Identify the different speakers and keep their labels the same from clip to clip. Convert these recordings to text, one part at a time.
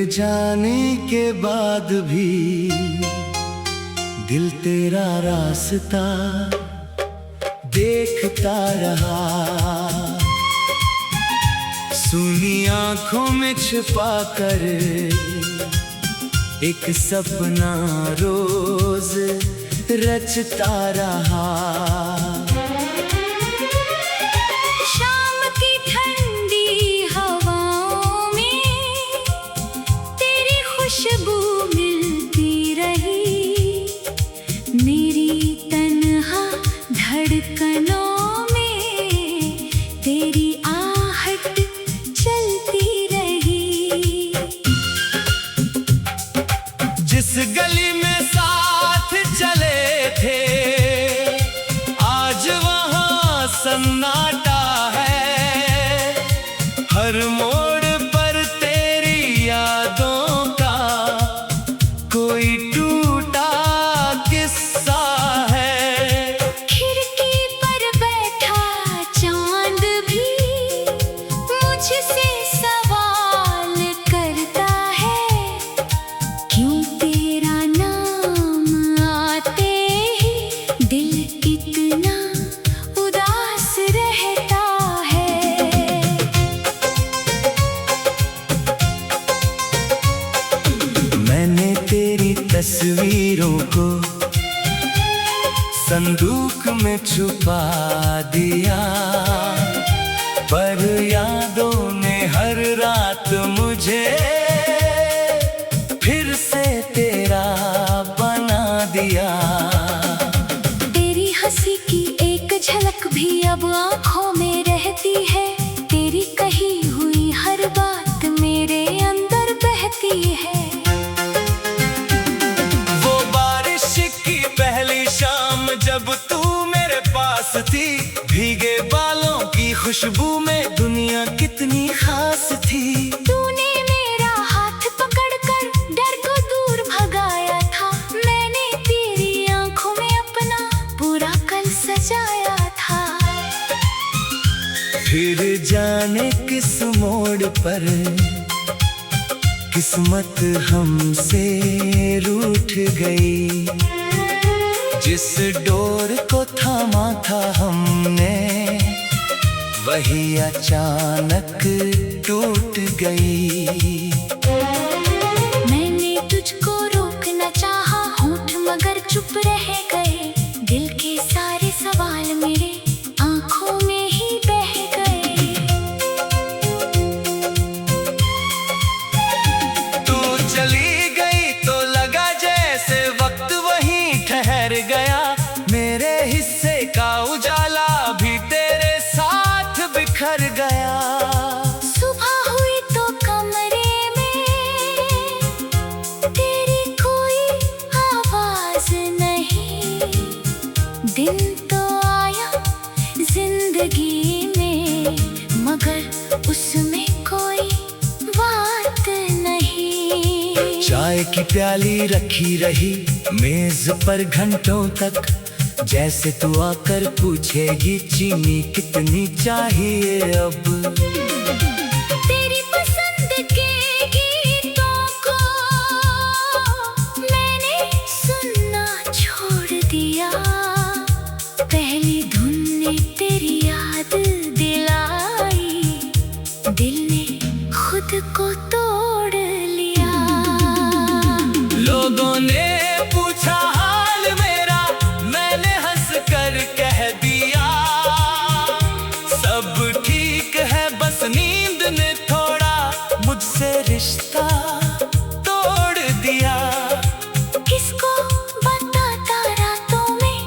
Speaker 1: जाने के बाद भी दिल तेरा रास्ता देखता रहा। सुनी आंखों में छिपा कर एक सपना रोज रचता रहा।
Speaker 2: खुशबू मिलती रही मेरी तन्हा धड़कनों में, तेरी आहट चलती रही।
Speaker 1: जिस गली में साथ चले थे आज वहाँ सन्नाटा है। हर मोड़ पर तेरी यादों कोई टूटा किस्सा है।
Speaker 2: खिड़की पर बैठा चांद भी मुझसे सवाल करता है, क्यों तेरा नाम आते ही दिल इतना उदास रहता है। मैंने
Speaker 1: तेरी तस्वीरों को संदूक में छुपा दिया, पर यादों ने हर रात मुझे फिर से तेरा बना दिया।
Speaker 2: तेरी हंसी की एक झलक भी अब आंखों में रहती है, तेरी कही हुई हर बात मेरे अंदर बहती है।
Speaker 1: जब तू मेरे पास थी भीगे बालों की खुशबू में दुनिया कितनी खास थी।
Speaker 2: तूने मेरा हाथ पकड़कर डर को दूर भगाया था, मैंने तेरी आंखों में अपना पूरा कल सजाया था।
Speaker 1: फिर जाने किस मोड़ पर किस्मत हमसे रूठ गई। जिस डोर को थामा था हमने वही अचानक टूट गई।
Speaker 2: मैंने तुझको रोकना चाहा होंठ मगर चुप रह गए, दिल के सारे सवाल मेरे आंखों में ही बह गए।
Speaker 1: तू चली गई तो लगा जैसे वक्त वहीं ठहर गया, मेरे हिस्से का उजाला भी तेरे साथ बिखर गया।
Speaker 2: सुबह हुई तो कमरे में तेरी कोई आवाज नहीं, दिन तो आया जिंदगी में मगर उसमें कोई बात नहीं।
Speaker 1: चाय की प्याली रखी रही मेज पर घंटों तक, जैसे तू आकर पूछेगी चीनी कितनी चाहिए अब।
Speaker 2: तेरी पसंद के गीतों को मैंने सुनना छोड़ दिया, पहली धुन ने तेरी याद दिलाई, दिल ने खुद को तोड़ लिया।
Speaker 1: लोगों ने पूछा हाल मेरा, मैंने हंस कर कह दिया सब ठीक है, बस नींद ने थोड़ा मुझसे रिश्ता तोड़ दिया।
Speaker 2: किसको बताता रातों में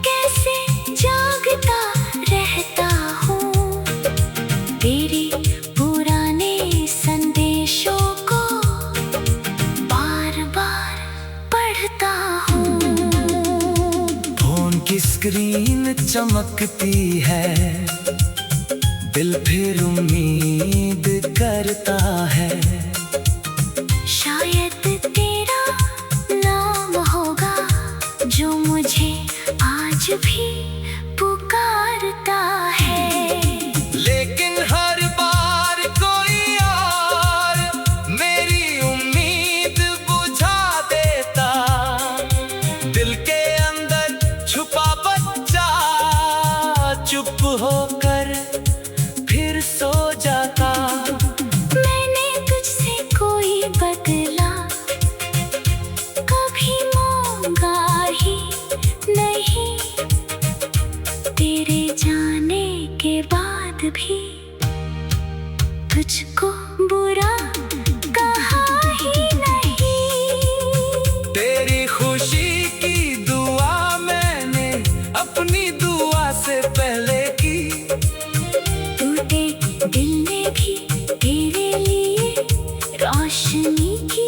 Speaker 2: कैसे जागता रहता हूँ, तेरी पुराने संदेशों को बार बार पढ़ता हूँ।
Speaker 1: फोन की स्क्रीन चमकती है, दिल फिर उम्मीद करता है।
Speaker 2: शायद तेरा नाम होगा जो मुझे आज भी पुकारता है।
Speaker 1: लेकिन हर बार कोई और होकर फिर सो जाता।
Speaker 2: मैंने तुझसे कोई बदला कभी मांगा ही नहीं, तेरे जाने के बाद भी तुझको बुरा कहा ही नहीं।
Speaker 1: तेरी खुशी की दुआ मैंने अपनी दुआ से पहले की।
Speaker 2: टूटे दिल ने भी तेरे लिए रोशनी की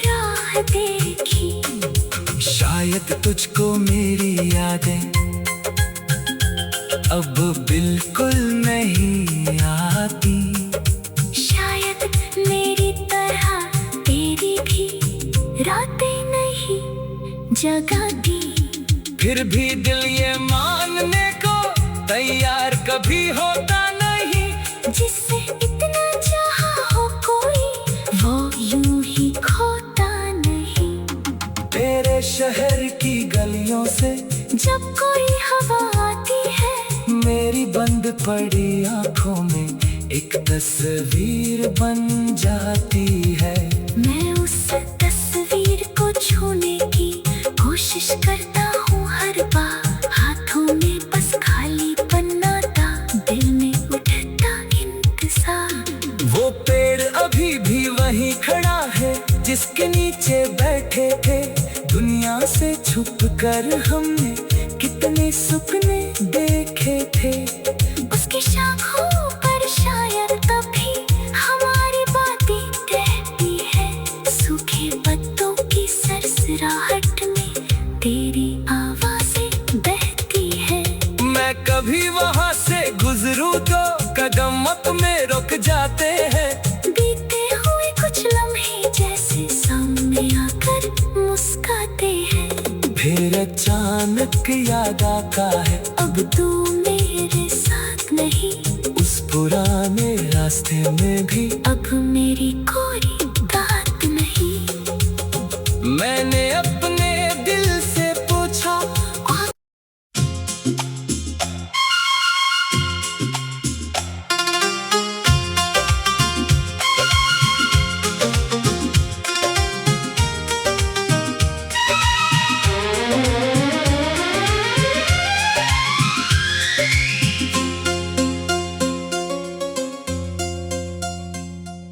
Speaker 2: राह देखी।
Speaker 1: शायद तुझको मेरी यादें अब बिल्कुल नहीं आती।
Speaker 2: शायद मेरी तरह तेरी भी रातें नहीं जगाती।
Speaker 1: फिर भी दिल ये मानने को तैयार कभी होता नहीं,
Speaker 2: जिससे इतना चाहा हो कोई वो यूं ही खोता नहीं।
Speaker 1: तेरे शहर की गलियों से
Speaker 2: जब कोई हवा आती है,
Speaker 1: मेरी बंद पड़ी आंखों में एक तस्वीर बन जाती है।
Speaker 2: मैं उस तस्वीर को छूने की कोशिश करता हूँ हर बार। हाथों में बस खाली पन्ना था, दिल में उठता इंतजार।
Speaker 1: वो पेड़ अभी भी वहीं खड़ा है जिसके नीचे बैठे थे। दुनिया से छुप कर हमने कितने सपने देखे थे।
Speaker 2: उसकी शाखों पर शायद तभी हमारी बातें रहती है। सूखे पत्तों की सरसराहट में तेरी आवाज़ें बहती है।
Speaker 1: मैं कभी वहाँ से गुजरूं तो कदम अपने रुक जाते हैं।
Speaker 2: बीते हुए कुछ लम्हे जैसे सामने आकर मुस्काते हैं।
Speaker 1: फिर अचानक याद आता है
Speaker 2: अब तू मेरे साथ नहीं,
Speaker 1: उस पुराने रास्ते में भी
Speaker 2: अब मेरी कोई बात नहीं।
Speaker 1: मैंने अपने दिल से पूछा,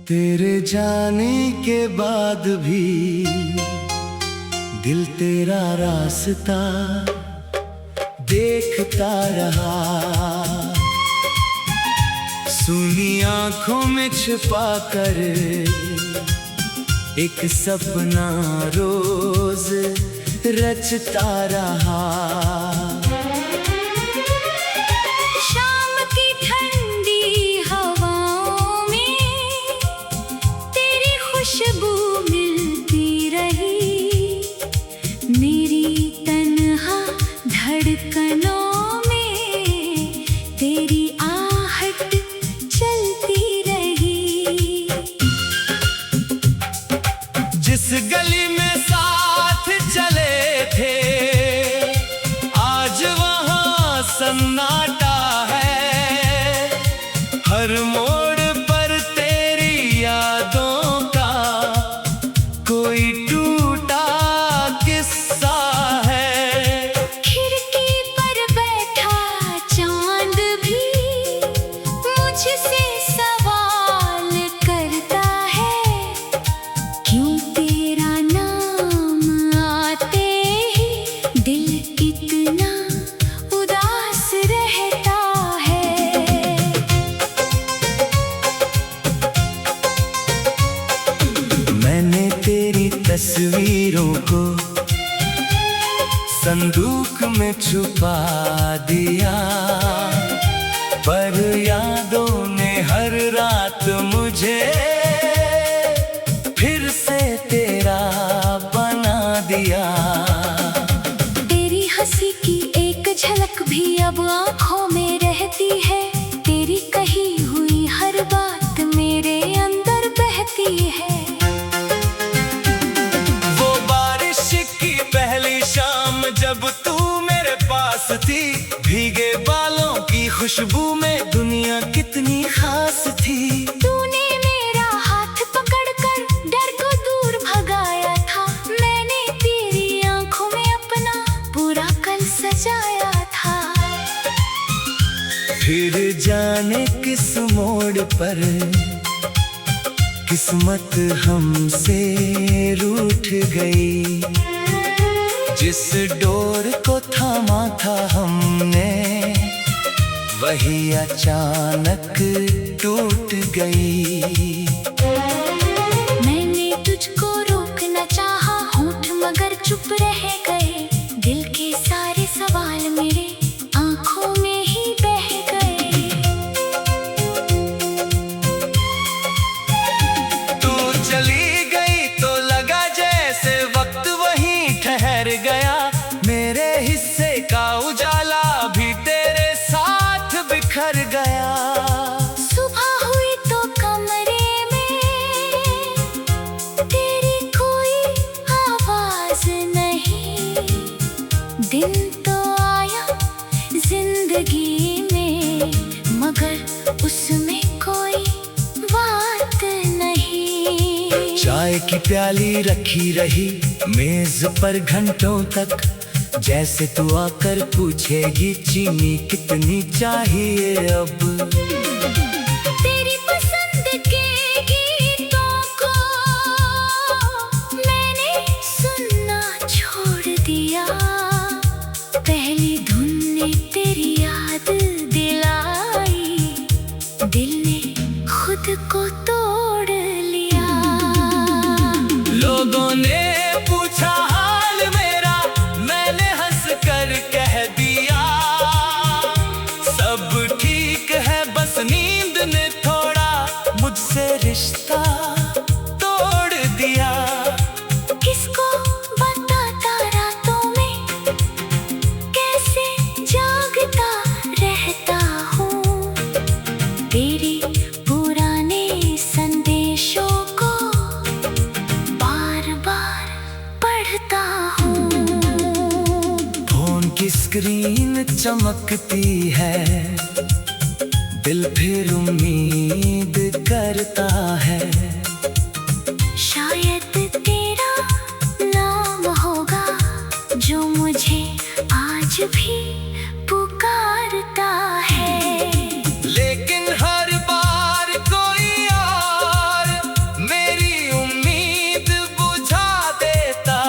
Speaker 1: तेरे जाने के बाद भी दिल तेरा रास्ता देखता रहा। सुनी आंखों में छिपा कर एक सपना रोज रचता रहा।
Speaker 2: शाम की ठंडी हवाओं में तेरी खुशबू मिलती रही। मेरी तन्हा धड़कनों में तेरी आहट चलती रही।
Speaker 1: जिस गली में साथ चले थे आज वहाँ सन्नाटा है। हर मोड़ पर तेरी यादों का कोई टूटा किस्सा है।
Speaker 2: खिड़की पर बैठा चांद भी मुझसे सवाल करता है, क्यों तेरा नाम आते ही दिल इतना उदास रहता है।
Speaker 1: मैंने तेरी तस्वीरों को संदूक में छुपा दिया, पर यादों ने हर रात मुझे फिर से तेरा बना दिया।
Speaker 2: तेरी हंसी की एक झलक भी अब आंखों में रहती है। तेरी कही हुई हर बात मेरे अंदर बहती है।
Speaker 1: वो बारिश की पहली शाम जब तू मेरे पास थी, भीगे बालों की खुशबू में दुनिया कितनी खास थी।
Speaker 2: तूने मेरा हाथ पकड़कर डर को दूर भगाया था। मैंने तेरी आंखों में अपना पूरा कल सजाया था।
Speaker 1: फिर जाने किस मोड़ पर किस्मत हमसे रूठ गई। जिस डोर को थामा था हमने वही अचानक टूट गई।
Speaker 2: मैंने तुझको रोकना चाहा होंठ मगर चुप रह गए। दिल के सारे सवाल मेरे आंखों में ही बह गए।
Speaker 1: तू चली गई तो लगा जैसे वक्त वहीं ठहर गया। मेरे हिस्से का उजाला भी तेरे साथ बिखर गया।
Speaker 2: सुबह हुई तो कमरे में तेरी कोई आवाज नहीं। दिन तो आया जिंदगी में मगर उसमें कोई बात नहीं।
Speaker 1: चाय की प्याली रखी रही मेज पर घंटों तक। जैसे तू आकर पूछेगी चीनी कितनी चाहिए अब।
Speaker 2: तेरी पसंद के गीतों को मैंने सुनना छोड़ दिया। पहली धुन ने तेरी याद दिलाई। दिल ने खुद को तोड़ लिया।
Speaker 1: लोगों ने पूछा हाल मेरा, मैंने हंस कर कह दिया सब ठीक है, बस नींद ने थोड़ा मुझसे रिश्ता तोड़ दिया।
Speaker 2: किसको बताता रातों में कैसे जागता रहता हूँ। तेरी पुराने संदेशों को बार बार पढ़ता हूँ।
Speaker 1: फोन की स्क्रीन चमकती है, दिल फिर उम्मीद करता है।
Speaker 2: शायद तेरा नाम होगा जो मुझे आज भी पुकारता है।
Speaker 1: लेकिन हर बार कोई और मेरी उम्मीद बुझा देता।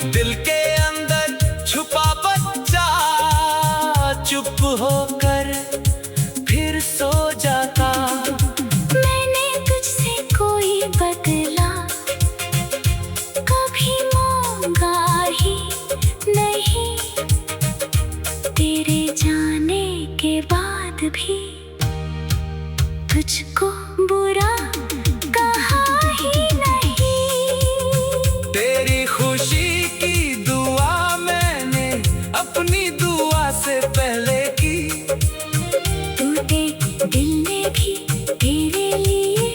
Speaker 1: दिल के अंदर छुपा बच्चा चुप होकर फिर सो जाता।
Speaker 2: मैंने तुझसे कोई बदला कभी मांगा ही नहीं। तेरे जाने के बाद भी तुझको बुरा कहा ही नहीं।
Speaker 1: तेरी खुशी की दुआ मैंने अपनी दुआ से पहले की।
Speaker 2: टूटे दिल ने भी तेरे लिए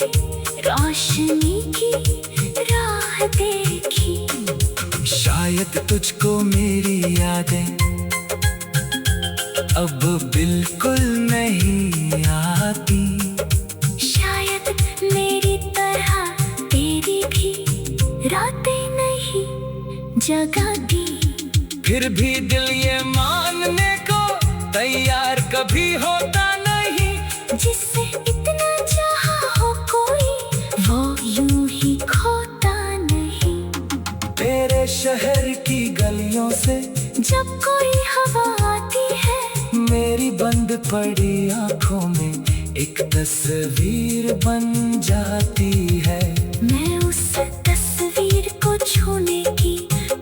Speaker 2: रोशनी की राह देखी।
Speaker 1: शायद तुझको मेरी यादें अब बिल्कुल नहीं आती।
Speaker 2: शायद मेरी तरह तेरी भी रातें नहीं जगाती।
Speaker 1: फिर भी दिल ये मानने को तैयार कभी होता नहीं।
Speaker 2: जिससे इतना चाहा हो कोई वो यूं ही खोता नहीं।
Speaker 1: तेरे शहर की गलियों से
Speaker 2: जब कोई हवा आती है
Speaker 1: मेरी बंद पड़ी आंखों में एक तस्वीर बन जाती है।
Speaker 2: मैं उस तस्वीर को छूने की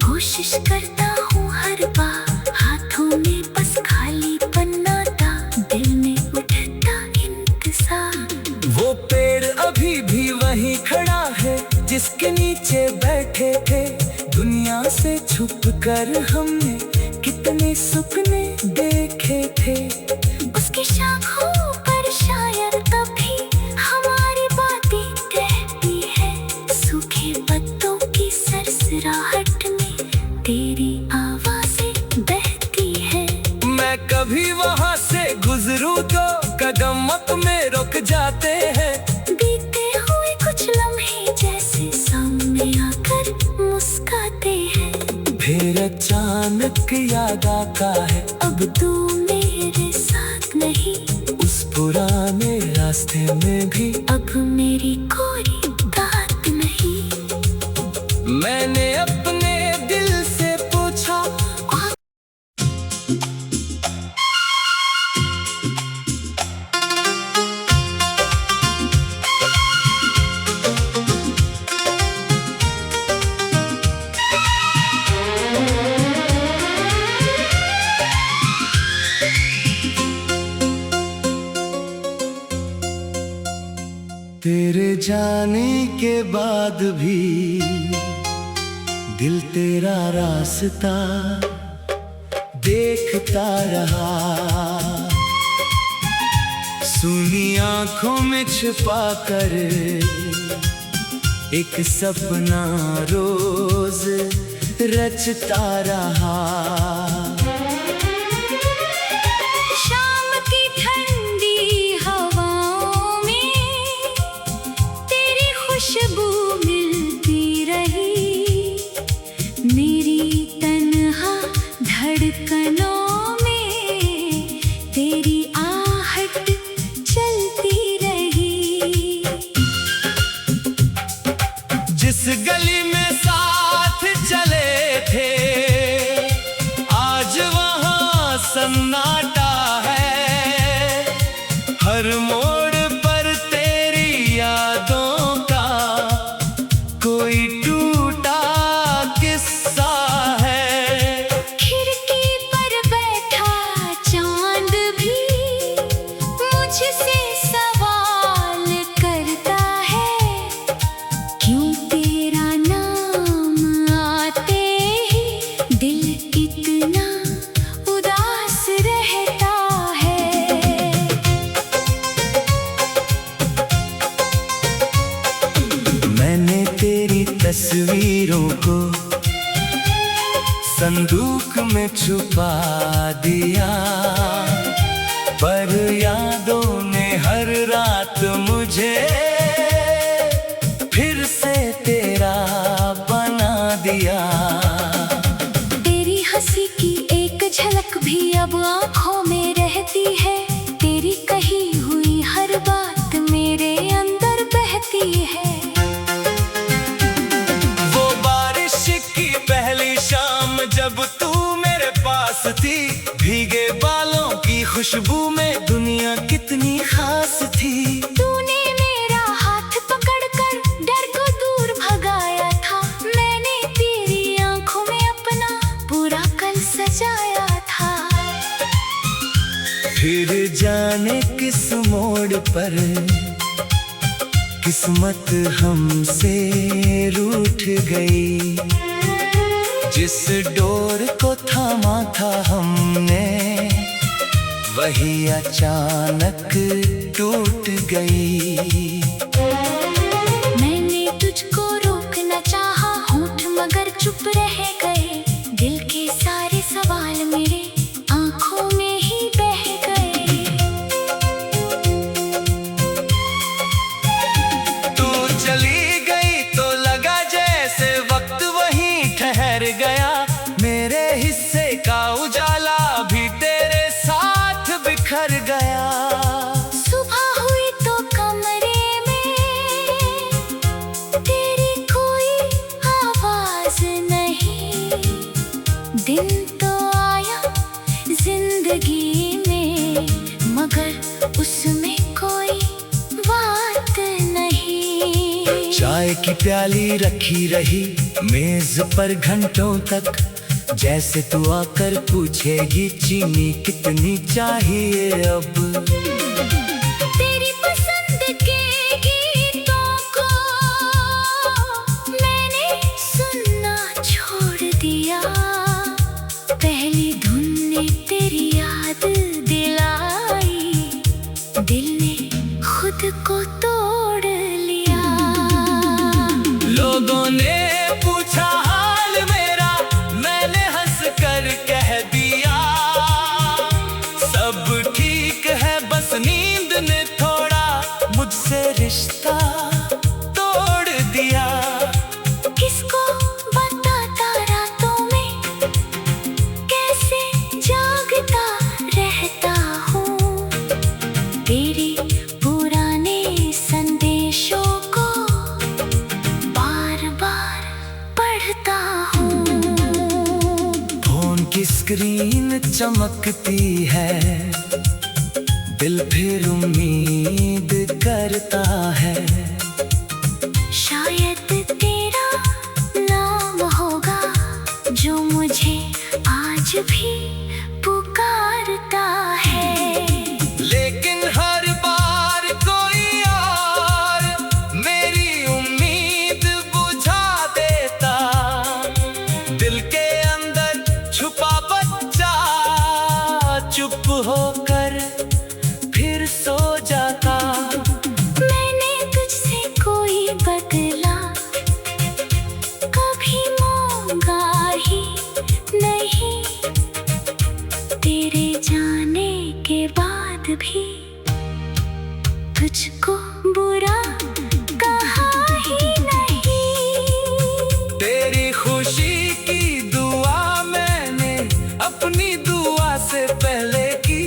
Speaker 2: कोशिश करता हूँ हर बार। हाथों में बस खाली पन्ना था, दिल में उठता इंतजार।
Speaker 1: वो पेड़ अभी भी वहीं खड़ा है जिसके नीचे बैठे थे। दुनिया से छुप कर हमने कितने सपने देखे थे।
Speaker 2: उसकी शाखों पर शायद तभी हमारी बातें कहती है। सूखे पत्तों की सरसराहट में तेरी आवाज़ें बहती है।
Speaker 1: मैं कभी वहां से गुजरूं तो कदम मत में रुक जाते हैं।
Speaker 2: बीते हुए कुछ लम्हे जैसे सामने आकर मुस्काते हैं।
Speaker 1: फिर अचानक याद आता है
Speaker 2: अब तू मेरे साथ नहीं,
Speaker 1: उस पुराने रास्ते में भी
Speaker 2: अब मेरी कोई बात नहीं।
Speaker 1: मैंने अपने दिल से पूछा, तेरे जाने के बाद भी दिल तेरा रास्ता देखता रहा। सुनी आंखों में छिपा कर एक सपना रोज रचता रहा।
Speaker 2: शाम की ठंडी हवाओं में तेरी खुशबू मिलती रही। मेरी तन्हा धड़कनों में तेरी आहट चलती रही।
Speaker 1: जिस गली में साथ चले थे आज वहाँ सन्नाटा है। हर मोड़ पर तेरी यादों का कोई टूटा किस्सा है।
Speaker 2: खिड़की पर बैठा चांद भी मुझसे सवाल करता है, क्यों तेरा नाम आते ही दिल इतना उदास रहता है।
Speaker 1: मैंने तेरी तस्वीरों को संदूक में छुपा दिया, पर यादों ने हर रात मुझे फिर से तेरा बना दिया।
Speaker 2: तेरी हंसी की एक झलक भी अब आंखों में रहती है। तेरी कही हुई हर बात मेरे अंदर बहती है।
Speaker 1: वो बारिश की पहली शाम जब तू मेरे पास थी, भीगे बालों की खुशबू में दुनिया कितनी खास थी।
Speaker 2: तूने मेरा हाथ पकड़कर डर को दूर भगाया था। मैंने तेरी आंखों में अपना पूरा कल सजाया था।
Speaker 1: फिर जाने किस मोड़ पर किस्मत हमसे रूठ गई। जिस डोर को थामा था हमने वही अचानक टूट गई।
Speaker 2: मैंने तुझको रोकना चाहा होंठ मगर चुप रह गए। दिल के सारे सवाल मेरे आंखों में ही बह गए।
Speaker 1: तू चली गई तो लगा जैसे वक्त वहीं ठहर गया। मेरे हिस्से का उजाला भी तेरे साथ बिखर गया।
Speaker 2: सुबह हुई तो कमरे में तेरी कोई आवाज नहीं। दिन तो आया जिंदगी में मगर उसमें कोई बात नहीं।
Speaker 1: चाय की प्याली रखी रही मेज पर घंटों तक, जैसे तू आकर पूछेगी चीनी कितनी चाहिए अब।
Speaker 2: तेरी पसंद के गीतों को मैंने सुनना छोड़ दिया। पहली धुन ने तेरी याद दिलाई, दिल ने खुद को तोड़ लिया।
Speaker 1: लोगों ने पूछा हाल मेरा, मैंने हंस कर कह दिया सब ठीक है। स्क्रीन चमकती है, दिल फिर उम्मीद करता है।
Speaker 2: शायद तेरा नाम होगा जो मुझे आज भी पुकारता है।
Speaker 1: लेकिन हर बार कोई और मेरी उम्मीद बुझा देता। दिल के अंदर छुपा बच्चा चुप होकर फिर सो जाता।
Speaker 2: मैंने तुझसे कोई बदला कभी मांगा ही नहीं, तेरे जाने के बाद भी तुझको बुरा कहा ही नहीं।
Speaker 1: तेरी खुशी की दुआ मैंने अपनी दुआ से पहले की।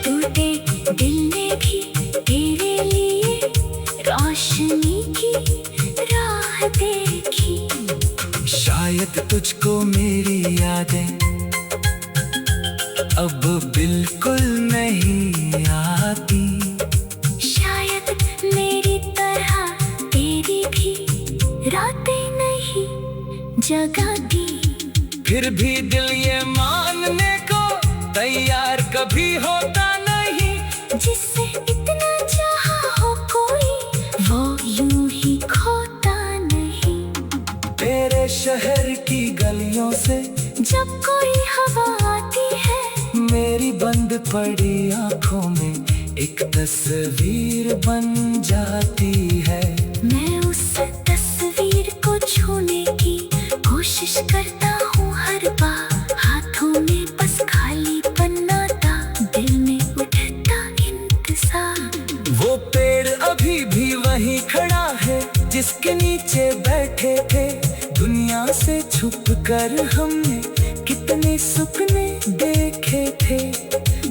Speaker 2: टूटे दिल ने भी तेरे लिए रोशनी की राह देखी।
Speaker 1: शायद तुझको मेरी यादें अब बिल्कुल नहीं आती।
Speaker 2: शायद मेरी तरह तेरी भी रातें नहीं जगाती।
Speaker 1: फिर भी दिल ये मानने को तैयार कभी होता नहीं।
Speaker 2: जिससे इतना चाहा हो कोई वो यूं ही खोता नहीं।
Speaker 1: तेरे शहर की गलियों से
Speaker 2: जब कोई हवा आती है,
Speaker 1: मेरी बंद पड़ी आंखों में एक तस्वीर बन जाती है।
Speaker 2: मैं उस तस्वीर को छूने की कोशिश करता हूँ हर बार। हाथों में बस खाली पन्ना था, दिल में उठता इंतजार।
Speaker 1: वो पेड़ अभी भी वहीं खड़ा है जिसके नीचे बैठे थे। दुनिया से छुप कर हमने कितने सपने देखे थे।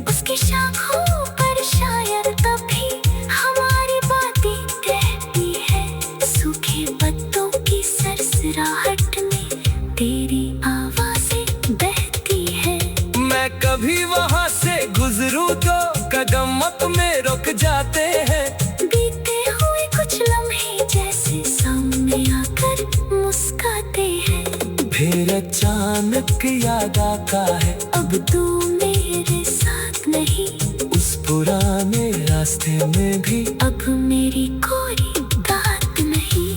Speaker 2: उसकी शाखों पर शायद तभी हमारी बातें कहती है। सूखे पत्तों की सरसराहट में तेरी आवाज़ें बहती है।
Speaker 1: मैं कभी वहाँ से गुजरूं तो कदम अपने रुक जाते हैं।
Speaker 2: बीते हुए कुछ लम्हे जैसे सामने आकर मुस्काते हैं।
Speaker 1: फिर अचानक याद आता है
Speaker 2: अब तू मेरे साथ नहीं,
Speaker 1: उस पुराने रास्ते में भी
Speaker 2: अब मेरी कोई बात नहीं।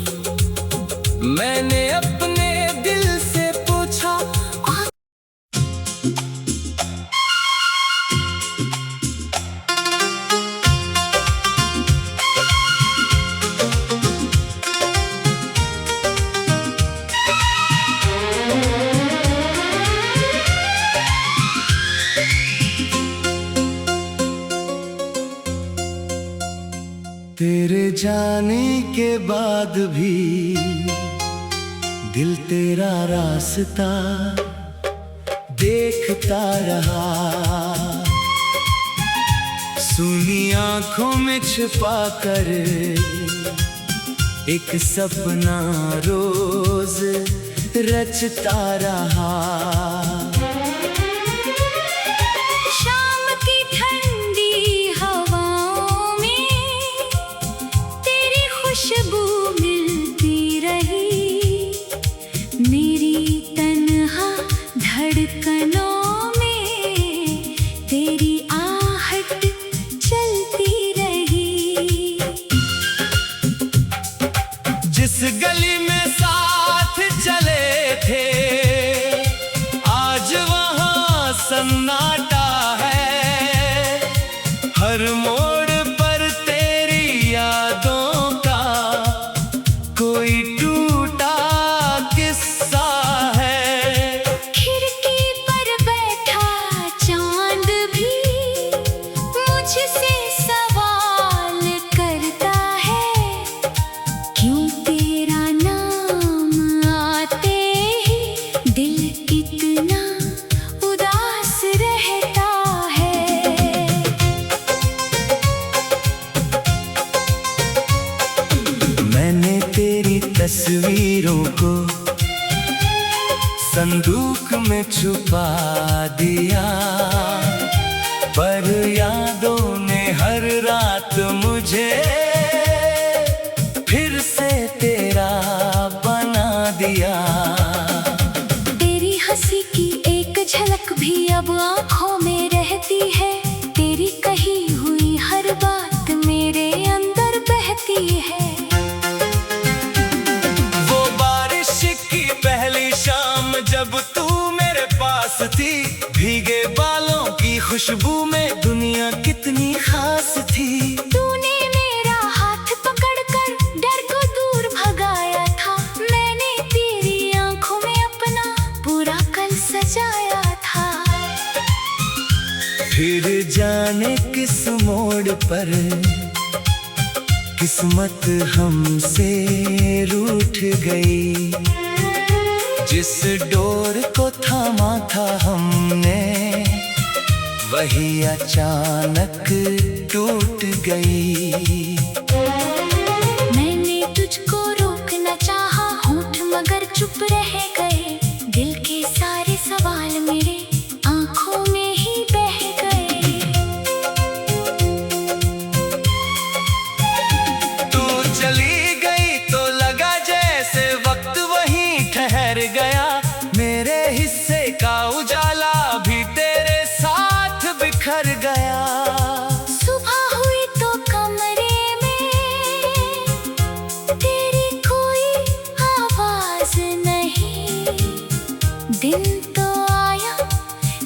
Speaker 1: मैंने अपने दिल से पूछा तेरे जाने के बाद भी दिल तेरा रास्ता देखता रहा। सुनी आंखों में छिपा कर एक सपना रोज रचता रहा।
Speaker 2: शाम की ठंडी हवाओं में तेरी खुशबू मिलती रही। मेरी तन्हा धड़कनों में तेरी आहट चलती रही।
Speaker 1: जिस गली में साथ चले थे आज वहाँ सन्नाटा है। हर मोड़ पर तेरी यादों का कोई टूटा किस्सा है।
Speaker 2: खिड़की पर बैठा चांद भी मुझसे सवाल करता है। क्यों तेरा नाम आते ही दिल इतना उदास रहता है।
Speaker 1: मैंने तेरी तस्वीरों को संदूक में में छुपा दिया, पर यादों ने हर रात मुझे फिर से तेरा बना दिया।
Speaker 2: तेरी हंसी की एक झलक भी अब आँखों में रहती है, तेरी कही हुई हर बात मेरे अंदर बहती है।
Speaker 1: वो बारिश की पहली शाम जब तू मेरे पास थी, भीगे बालों की खुशबू में दुनिया कितनी खास थी।
Speaker 2: तूने मेरा हाथ पकड़कर डर को दूर भगाया था, मैंने तेरी आंखों में अपना पूरा कल सजाया था।
Speaker 1: फिर जाने किस मोड़ पर किस्मत हमसे रूठ गई, जिस डोर को थामा था हमने वही अचानक टूट गई।
Speaker 2: मैंने तुझको रोकना चाहा होंठ मगर चुप रह गए, दिल के सारे सवाल मेरे आंखों में ही बह गए।
Speaker 1: तू चली गई तो लगा जैसे वक्त वहीं ठहर गया, मेरे हिस्से का उजाला भी तेरे साथ बिखर गया।
Speaker 2: सुबह हुई तो कमरे में तेरी कोई आवाज नहीं, दिन तो आया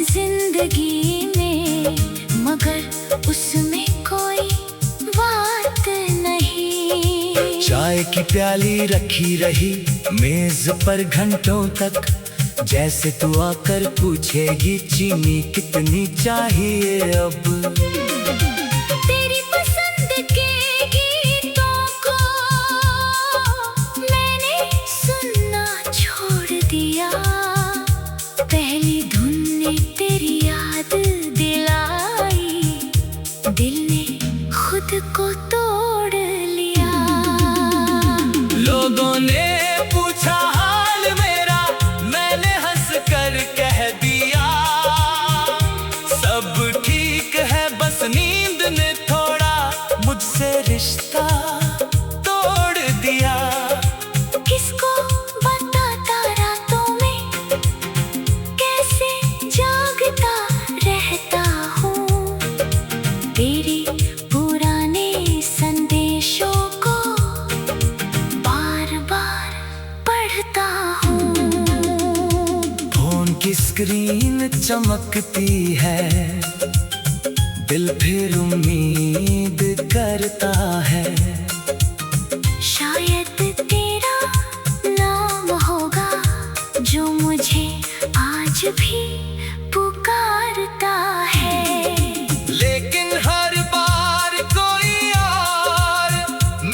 Speaker 2: जिंदगी में मगर उसमें कोई बात नहीं।
Speaker 1: चाय की प्याली रखी रही मेज पर घंटों तक, जैसे तू आकर पूछेगी चीनी कितनी चाहिए अब।
Speaker 2: तेरी पसंद के गीतों को मैंने सुनना छोड़ दिया, पहली धुन ने तेरी याद दिलाई, दिल ने खुद को तोड़ लिया।
Speaker 1: लोगों ने पूछा हाल मेरा, मैंने हंस कर कह दिया सब ठीक है, बस नींद ने थोड़ा मुझसे रिश्ता तोड़ दिया।
Speaker 2: किसको बताता रातों में कैसे जागता रहता हूँ, तेरे पुराने संदेशों को बार बार पढ़ता हूँ।
Speaker 1: फोन की स्क्रीन चमकती है, दिल फिर उम्मीद करता है,
Speaker 2: शायद तेरा नाम होगा जो मुझे आज भी पुकारता है।
Speaker 1: लेकिन हर बार कोई और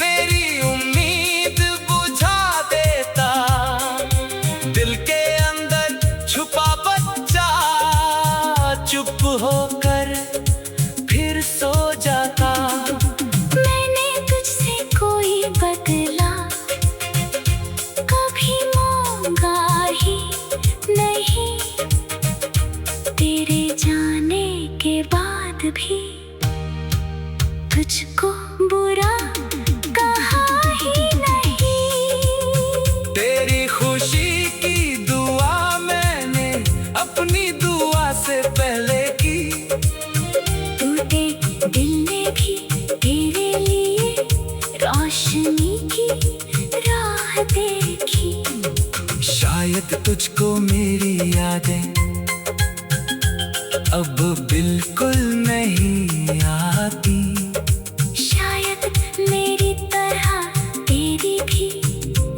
Speaker 1: मेरी उम्मीद बुझा देता, दिल के अंदर छुपा बच्चा चुप होकर फिर सो जाता।
Speaker 2: मैंने तुझसे कोई बदला कभी मांगा ही नहीं, तेरे जाने के बाद भी तुझको बुरा कहा ही नहीं।
Speaker 1: तेरी खुशी की दुआ मैंने अपनी दुआ से पहले की,
Speaker 2: टूटे दिल ने भी तेरे लिए रोशनी की राह देखी।
Speaker 1: शायद तुझको मेरी यादें अब बिल्कुल नहीं आती,
Speaker 2: शायद मेरी तरह तेरी भी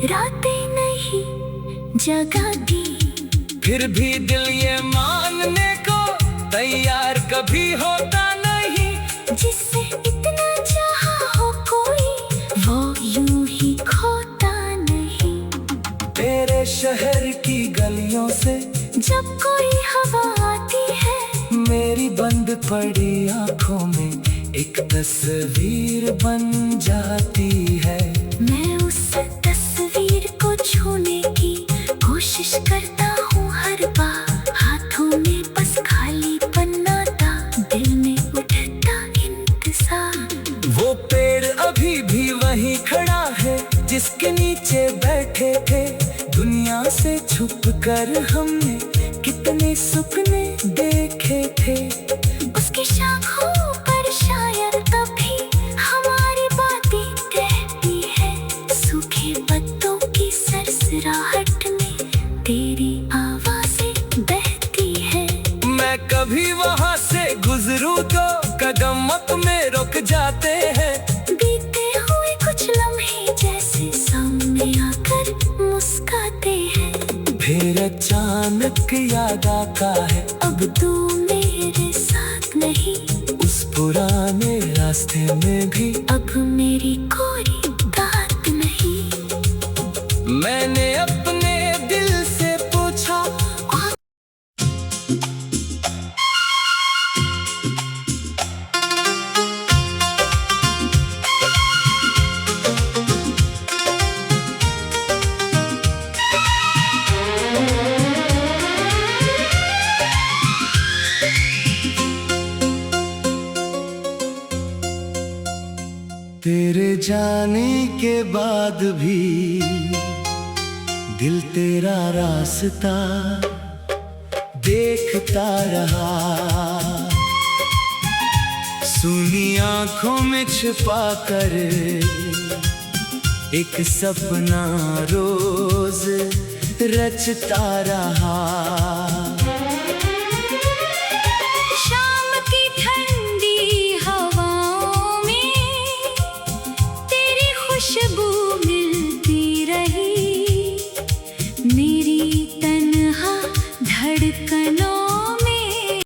Speaker 2: रातें नहीं जगाती।
Speaker 1: फिर भी दिल ये मानने को तैयार कभी होता नहीं,
Speaker 2: जिससे इतना चाहा हो कोई वो यूं ही खोता नहीं।
Speaker 1: तेरे शहर की गलियों से
Speaker 2: जब कोई हवा आती है,
Speaker 1: मेरी बंद पड़ी आंखों में एक तस्वीर बन जाती है।
Speaker 2: मैं उस तस्वीर को छूने की कोशिश करता हूँ हर बार,
Speaker 1: जिसके नीचे बैठे थे, दुनिया से छुप कर हमने कितने सपने देखे थे।
Speaker 2: उसकी शाखों पर शायद तभी हमारी बातें रहती है। सूखे पत्तों की सरसराहट में तेरी आवाज़ें बहती है।
Speaker 1: मैं कभी वहाँ से गुजरूं तो कदम में रुक जाते हैं।
Speaker 2: बीते हुए कुछ लम्हे जैसे सामने आकर मुस्काते हैं।
Speaker 1: फिर अचानक याद आता है,
Speaker 2: अब तू मेरे साथ नहीं,
Speaker 1: उस पुराने रास्ते में भी
Speaker 2: अब मेरी कोई बात नहीं।
Speaker 1: मैंने अपने दिल से पूछा, तेरे जाने के बाद भी दिल तेरा रास्ता देखता रहा। सुनी आंखों में छिपा कर एक सपना रोज रचता रहा।